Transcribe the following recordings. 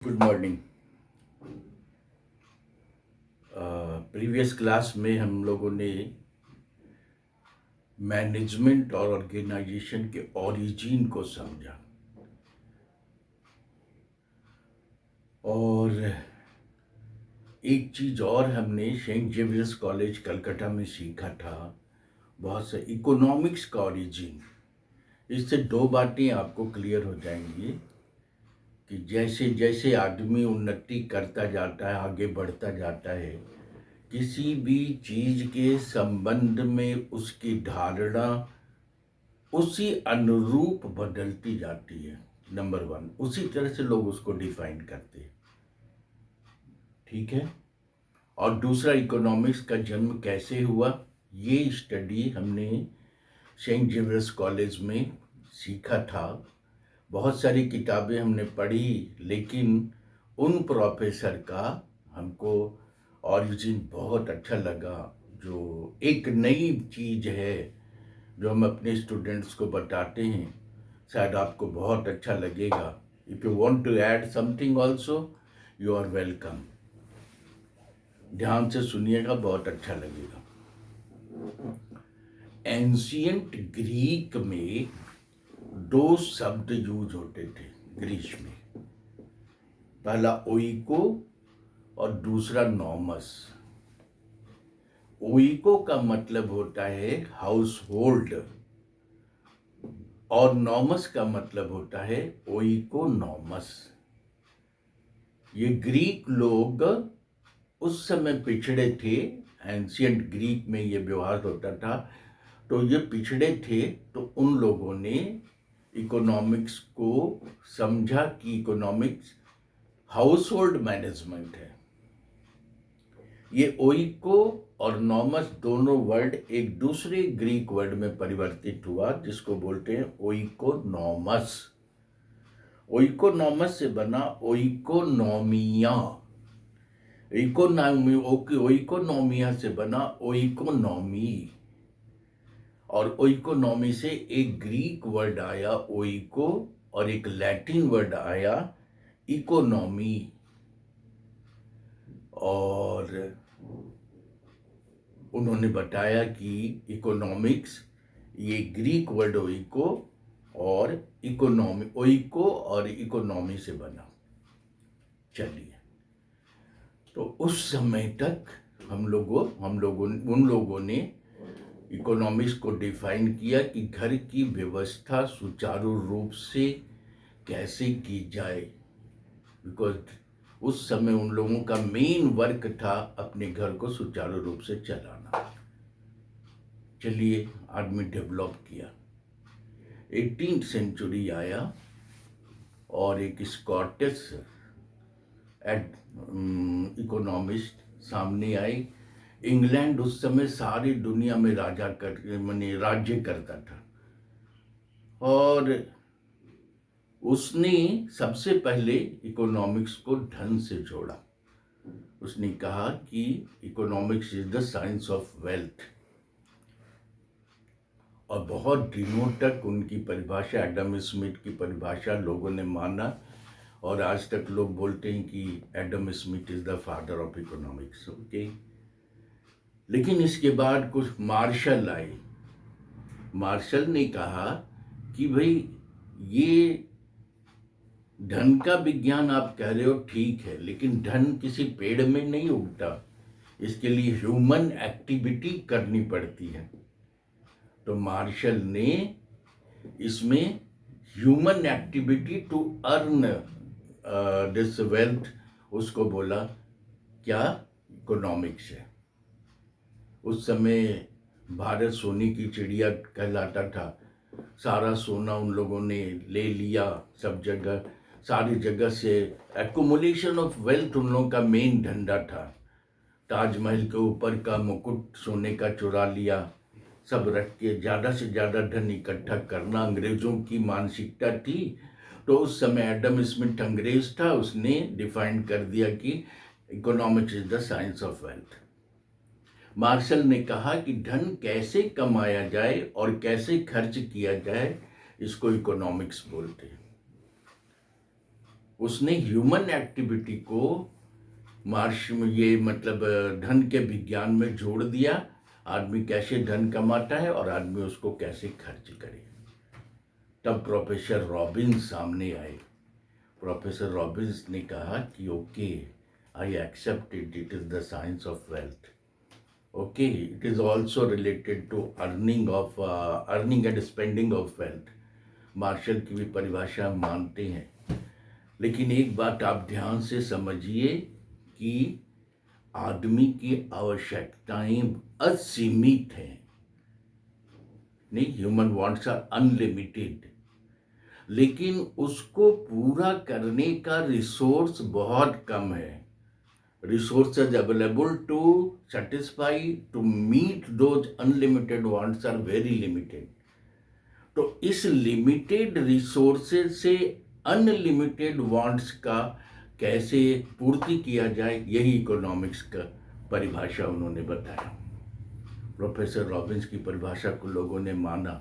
Good morning. Previous class में हम लोगों ने मैनेजमेंट और ऑर्गेनाइजेशन के ओरिजिन को समझा और एक चीज़ और हमने सेंट जेवियर्स कॉलेज कलकत्ता में सीखा था, बहुत से इकोनॉमिक्स का ओरिजिन। इससे दो बातें आपको क्लियर हो जाएंगी कि जैसे जैसे आदमी उन्नति करता जाता है, आगे बढ़ता जाता है, किसी भी चीज के संबंध में उसकी धारणा उसी अनुरूप बदलती जाती है। नंबर वन, उसी तरह से लोग उसको डिफाइन करते हैं। ठीक है। और दूसरा, इकोनॉमिक्स का जन्म कैसे हुआ, ये स्टडी हमने सेंट जेवियर्स कॉलेज में सीखा था। बहुत सारी किताबें हमने पढ़ी, लेकिन उन प्रोफेसर का हमको ओरिजिन बहुत अच्छा लगा। जो एक नई चीज है जो हम अपने स्टूडेंट्स को बताते हैं, शायद आपको बहुत अच्छा लगेगा। If you want to add something also, you are welcome. ध्यान से सुनिएगा, बहुत अच्छा लगेगा। एंशियंट ग्रीक में दो शब्द यूज होते थे ग्रीस में। पहला ओइको और दूसरा नॉमस। ओइको का मतलब होता है हाउस होल्ड और नॉमस का मतलब होता है ओइकोनॉमस। ये ग्रीक लोग उस समय पिछड़े थे, एंशियंट ग्रीक में ये व्यवहार होता था, तो ये पिछड़े थे। तो उन लोगों ने इकोनॉमिक्स को समझा कि इकोनॉमिक्स हाउस होल्ड मैनेजमेंट है। ये ओइको और नॉमस दोनों वर्ड एक दूसरे ग्रीक वर्ड में परिवर्तित हुआ, जिसको बोलते हैं ओइकोनॉमस। ओइकोनॉमस से बना ओइकोनॉमिया। ओइकोनॉमिया से बना ओइकोनॉमी। और ओइकोनॉमी से एक ग्रीक वर्ड आया ओइको और एक लैटिन वर्ड आया इकोनॉमी। और उन्होंने बताया कि इकोनॉमिक्स, ये ग्रीक वर्ड ओइको और इकोनॉमी से बना। चलिए, तो उस समय तक उन लोगों ने इकोनॉमिक्स को डिफाइन किया कि घर की व्यवस्था सुचारू रूप से कैसे की जाए, बिकॉज उस समय उन लोगों का मेन वर्क था अपने घर को सुचारू रूप से चलाना। चलिए, आदमी डेवलप किया। 18th सेंचुरी आया और एक स्कॉटिश इकोनॉमिस्ट सामने आई। इंग्लैंड उस समय सारी दुनिया में राज्य करता था और उसने सबसे पहले इकोनॉमिक्स को धन से जोड़ा। उसने कहा कि economics is the science of wealth. और बहुत दिनों तक उनकी परिभाषा, एडम स्मिथ की परिभाषा लोगों ने माना और आज तक लोग बोलते हैं कि Adam Smith is the father of economics. Okay, लेकिन इसके बाद कुछ मार्शल आए। मार्शल ने कहा कि भाई, ये धन का विज्ञान आप कह रहे हो, ठीक है, लेकिन धन किसी पेड़ में नहीं उगता, इसके लिए ह्यूमन एक्टिविटी करनी पड़ती है। तो मार्शल ने इसमें human activity to earn this wealth, उसको बोला क्या, इकोनॉमिक्स है। उस समय भारत सोने की चिड़िया कहलाता था। सारा सोना उन लोगों ने ले लिया, सब जगह, सारी जगह से एक्युमुलेशन ऑफ वेल्थ उन लोगों का मेन धंधा था। ताजमहल के ऊपर का मुकुट सोने का चुरा लिया, सब रख के ज़्यादा से ज़्यादा धन इकट्ठा करना अंग्रेजों की मानसिकता थी। तो उस समय एडम स्मिथ अंग्रेज था, उसने डिफाइन कर दिया कि economics is the science of wealth. Marshall ने कहा कि धन कैसे कमाया जाए और कैसे खर्च किया जाए, इसको इकोनॉमिक्स बोलते हैं। उसने ह्यूमन एक्टिविटी को मार्श में ये मतलब धन के विज्ञान में जोड़ दिया। आदमी कैसे धन कमाता है और आदमी उसको कैसे खर्च करे। तब प्रोफेसर रॉबिन्स सामने आए। प्रोफेसर रॉबिन्स ने कहा कि okay, I accept it, it is the science of wealth. Okay, it is also related to earning and spending of wealth. Marshall की भी परिभाषा हम मानते हैं, लेकिन एक बात आप ध्यान से समझिए कि आदमी की आवश्यकताएं असीमित हैं। नहीं, ह्यूमन वांट्स आर अनलिमिटेड, लेकिन उसको पूरा करने का रिसोर्स बहुत कम है। Resources available to satisfy, to meet those unlimited wants are very limited. तो इस लिमिटेड रिसोर्सेज से अनलिमिटेड वांट्स का कैसे पूर्ति किया जाए, यही इकोनॉमिक्स का परिभाषा उन्होंने बताया। प्रोफेसर रॉबिन्स की परिभाषा को लोगों ने माना।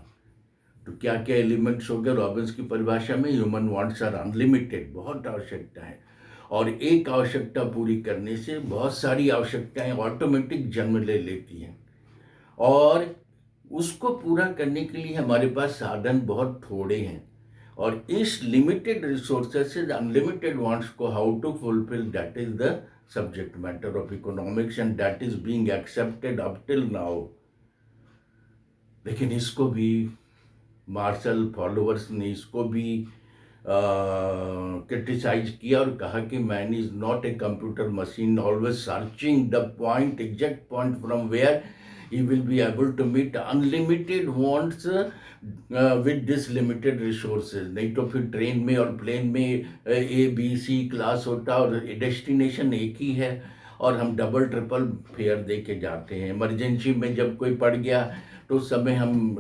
तो क्या क्या एलिमेंट्स हो गए रॉबिन्स की परिभाषा में? ह्यूमन वांट्स आर अनलिमिटेड, बहुत आवश्यकता है, और एक आवश्यकता पूरी करने से बहुत सारी आवश्यकताएं ऑटोमेटिक जन्म ले लेती हैं, और उसको पूरा करने के लिए हमारे पास साधन बहुत थोड़े हैं। और इस लिमिटेड रिसोर्सेज से अनलिमिटेड वांट्स को how to fulfil, that is the subject matter of economics and that is being accepted up till now. लेकिन इसको भी मार्शल फॉलोअर्स ने इसको भी क्रिटिसाइज किया और कहा कि man is not a computer machine always searching the point, exact point from where he will be able to meet unlimited wants with this limited resources। नहीं तो फिर ट्रेन में और प्लेन में ABC क्लास होता और डेस्टिनेशन एक ही है, और हम डबल ट्रिपल फेयर दे के जाते हैं। इमरजेंसी में जब कोई पड़ गया तो उस समय हम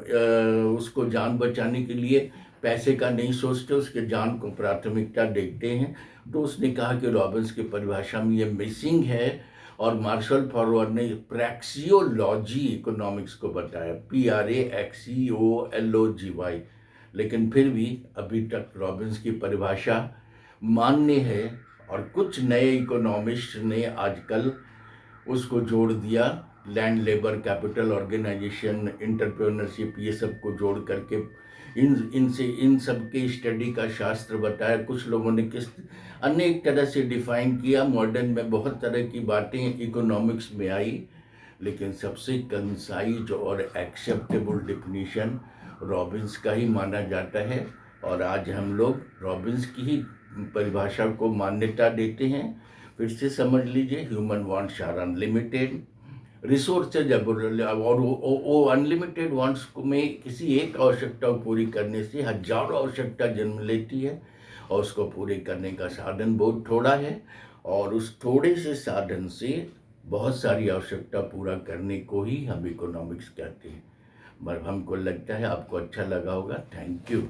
उसको जान बचाने के लिए पैसे का नहीं सोचते, उसके जान को प्राथमिकता देखते हैं। तो उसने कहा कि रॉबिन्स की परिभाषा में ये मिसिंग है, और मार्शल फॉरवर्ड ने प्रैक्सियोलॉजी इकोनॉमिक्स को बताया, PRAXEOLOGY। लेकिन फिर भी अभी तक रॉबिन्स की परिभाषा मान्य है, और कुछ नए इकोनॉमिस्ट ने आजकल उसको जोड़ दिया। Land, labour, capital, organisation, entrepreneurship, ये सब को जोड़ करके इन सब के स्टडी का शास्त्र बताया। कुछ लोगों ने किस अनेक तरह से डिफाइन किया। मॉडर्न में बहुत तरह की बातें इकोनॉमिक्स में आई, लेकिन सबसे कंसाइज और एक्सेप्टेबल डिफिनीशन रॉबिन्स का ही माना जाता है। और आज हम लोग रॉबिन्स की ही परिभाषा को मान्यता देते हैं। फिर से समझ लीजिए, human wants are unlimited, resources और वो अनलिमिटेड वांट्स को में किसी एक आवश्यकता को पूरी करने से हजारों आवश्यकता जन्म लेती है, और उसको पूरे करने का साधन बहुत थोड़ा है, और उस थोड़े से साधन से बहुत सारी आवश्यकता पूरा करने को ही हम इकोनॉमिक्स कहते हैं। हमको लगता है आपको अच्छा लगा होगा। Thank you.